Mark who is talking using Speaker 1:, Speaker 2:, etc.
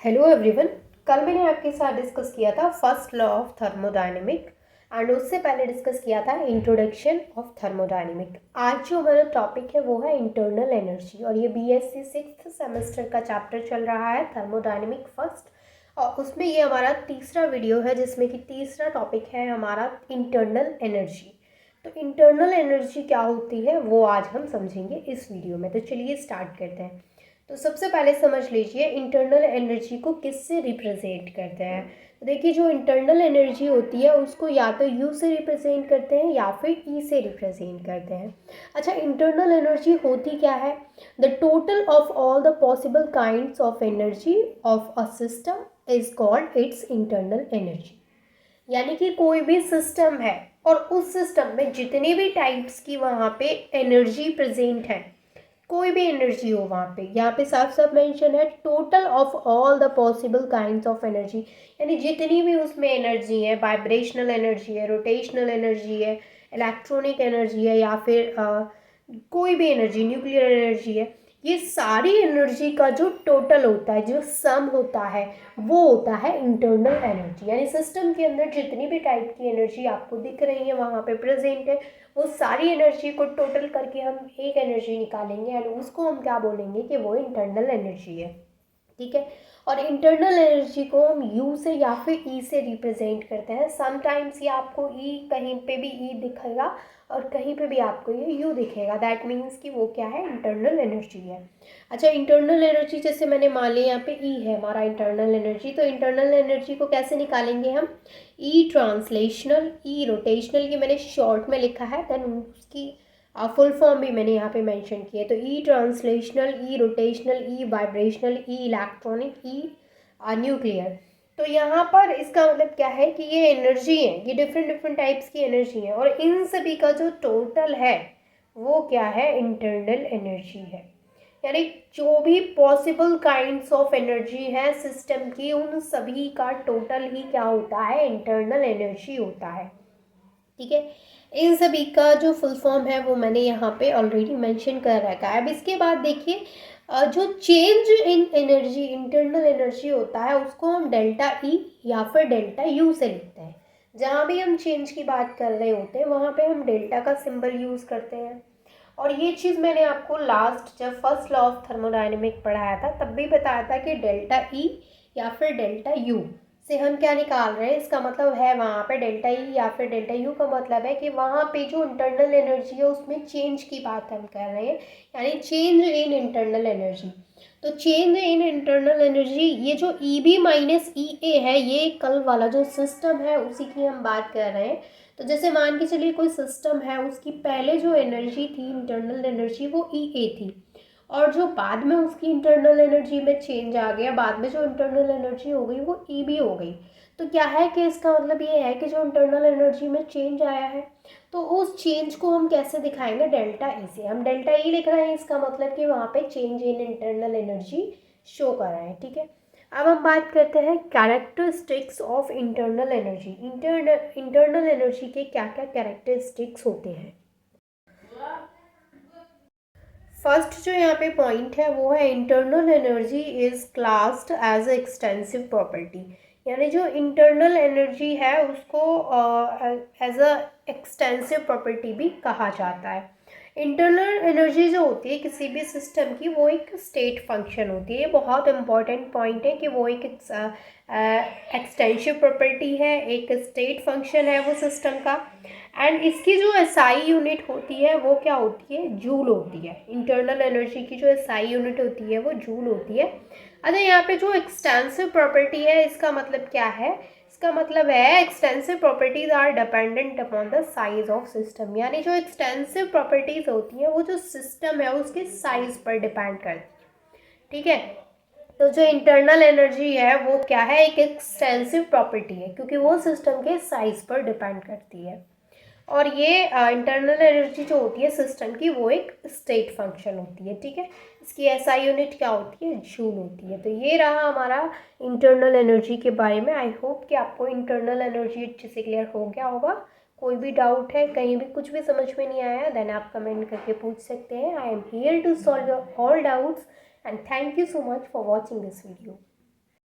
Speaker 1: Hello everyone. कल मैंने आपके साथ डिस्कस किया था first law of thermodynamic and उससे पहले डिस्कस किया था इंट्रोडक्शन ऑफ थर्मोडायनेमिक। आज जो हमारा टॉपिक है वो है इंटरनल एनर्जी और ये बीएससी 6th सेमेस्टर का चैप्टर चल रहा है थर्मोडायनेमिक फर्स्ट, और उसमें ये हमारा तीसरा वीडियो है जिसमें कि तीसरा टॉपिक है हमारा इंटरनल एनर्जी। तो इंटरनल एनर्जी क्या होती है वो आज हम समझेंगे इस वीडियो में। तो चलिए स्टार्ट करते हैं। तो सबसे पहले समझ लीजिए इंटरनल एनर्जी को किससे रिप्रेजेंट करते हैं। तो देखिए जो इंटरनल एनर्जी होती है उसको या तो यू से रिप्रेजेंट करते हैं या फिर ई से रिप्रेजेंट करते हैं। अच्छा, इंटरनल एनर्जी होती क्या है? The total of all the possible kinds of energy of a system is called its internal energy. यानी कि कोई भी सिस्टम है और उस सिस्टम में जितनी भी टाइप्स की वहाँ पे एनर्जी प्रेजेंट है, कोई भी एनर्जी हो वहाँ पे, यहाँ पे साफ साफ मेंशन है total of all the possible kinds of energy. यानी जितनी भी उसमें एनर्जी है, वाइब्रेशनल एनर्जी है, रोटेशनल एनर्जी है, इलेक्ट्रॉनिक एनर्जी है, या फिर कोई भी एनर्जी, न्यूक्लियर एनर्जी है, ये सारी एनर्जी का जो टोटल होता है, जो सम होता है, वो होता है इंटरनल एनर्जी। यानी सिस्टम के अंदर जितनी भी टाइप की एनर्जी आपको दिख रही है वहाँ पे प्रेजेंट है, वो सारी एनर्जी को टोटल करके हम एक एनर्जी निकालेंगे एंड उसको हम क्या बोलेंगे कि वो इंटरनल एनर्जी है। ठीक है। और इंटरनल एनर्जी को हम यू से या फिर ई से रिप्रेजेंट करते हैं। समटाइम्स ये आपको ई, कहीं पे भी ई दिखेगा और कहीं पे भी आपको ये यू दिखेगा। दैट मीन्स कि वो क्या है, इंटरनल एनर्जी है। अच्छा, इंटरनल एनर्जी जैसे मैंने मान लिया यहाँ पे ई है हमारा इंटरनल एनर्जी, तो इंटरनल एनर्जी को कैसे निकालेंगे हम? ई ट्रांसलेशनल, ई रोटेशनल, ये मैंने शॉर्ट में लिखा है, देन उसकी फुल फॉर्म भी मैंने यहाँ पे मेंशन की है। तो ई ट्रांसलेशनल, ई रोटेशनल, ई वाइब्रेशनल, ई इलेक्ट्रॉनिक, ई न्यूक्लियर। तो यहाँ पर इसका मतलब क्या है कि ये एनर्जी है, ये डिफरेंट डिफरेंट टाइप्स की एनर्जी है और इन सभी का जो टोटल है वो क्या है, इंटरनल एनर्जी है। यानी जो भी पॉसिबल काइंड्स ऑफ एनर्जी है सिस्टम की, उन सभी का टोटल ही क्या होता है, इंटरनल एनर्जी होता है। ठीक है। इन सभी का जो फुल फॉर्म है वो मैंने यहाँ पे ऑलरेडी मेंशन कर रखा है। अब इसके बाद देखिए जो change in energy, internal energy होता है, उसको हम डेल्टा ई या फिर डेल्टा यू से लिखते हैं। जहाँ भी हम चेंज की बात कर रहे होते हैं वहाँ पे हम डेल्टा का सिंबल यूज़ करते हैं। और ये चीज़ मैंने आपको लास्ट जब फर्स्ट लॉ ऑफ थर्मोडायनेमिक पढ़ाया था तब भी बताया था कि डेल्टा ई या फिर डेल्टा यू से हम क्या निकाल रहे हैं। इसका मतलब है वहाँ पे डेल्टा ई या फिर डेल्टा यू का मतलब है कि वहाँ पे जो इंटरनल एनर्जी है उसमें चेंज की बात हम कर रहे हैं, यानी चेंज इन इंटरनल एनर्जी। तो चेंज इन इंटरनल एनर्जी, ये जो ई बी माइनस ई ए है, ये कल वाला जो सिस्टम है उसी की हम बात कर रहे हैं। तो जैसे मान के चलिए कोई सिस्टम है, उसकी पहले जो एनर्जी थी इंटरनल एनर्जी वो ई ए थी, और जो बाद में उसकी इंटरनल एनर्जी में चेंज आ गया, बाद में जो इंटरनल एनर्जी हो गई वो ई बी हो गई। तो क्या है कि इसका मतलब ये है कि जो इंटरनल एनर्जी में चेंज आया है तो उस चेंज को हम कैसे दिखाएंगे, डेल्टा ई से। हम डेल्टा ई लिख रहे हैं, इसका मतलब कि वहाँ पे change in internal energy show कर रहे हैं। ठीक है। अब हम बात करते हैं characteristics of internal energy. Internal energy के क्या क्या कैरेक्टरिस्टिक्स होते हैं। फर्स्ट जो यहाँ पे पॉइंट है वो है internal energy is classed as a extensive property. यानी जो इंटरनल एनर्जी है उसको एज अ एक्सटेंसिव प्रॉपर्टी भी कहा जाता है। इंटरनल एनर्जी जो होती है किसी भी सिस्टम की, वो एक स्टेट फंक्शन होती है। ये बहुत इंपॉर्टेंट पॉइंट है कि वो एक एक्सटेंसिव प्रॉपर्टी है, एक स्टेट फंक्शन है वो सिस्टम का। एंड इसकी जो एसआई यूनिट होती है वो क्या होती है, जूल होती है। इंटरनल एनर्जी की जो एसआई यूनिट होती है वो जूल होती है। अच्छा, यहाँ पे जो एक्सटेंसिव प्रॉपर्टी है इसका मतलब क्या है? इसका मतलब है extensive properties are dependent upon the size of system. यानी जो एक्सटेंसिव प्रॉपर्टीज होती हैं वो जो सिस्टम है उसके साइज पर डिपेंड करती है। ठीक है। तो जो इंटरनल एनर्जी है वो क्या है, एक एक्सटेंसिव प्रॉपर्टी है क्योंकि वो सिस्टम के साइज पर डिपेंड करती है। और ये इंटरनल एनर्जी जो होती है सिस्टम की वो एक स्टेट फंक्शन होती है। ठीक है। इसकी एसआई यूनिट क्या होती है, जूल होती है। तो ये रहा हमारा इंटरनल एनर्जी के बारे में। आई होप कि आपको इंटरनल एनर्जी अच्छे से क्लियर हो गया होगा। कोई भी डाउट है, कहीं भी कुछ भी समझ में नहीं आया, देन आप कमेंट करके पूछ सकते हैं। I am here to solve your all doubts and thank you so much for watching this video.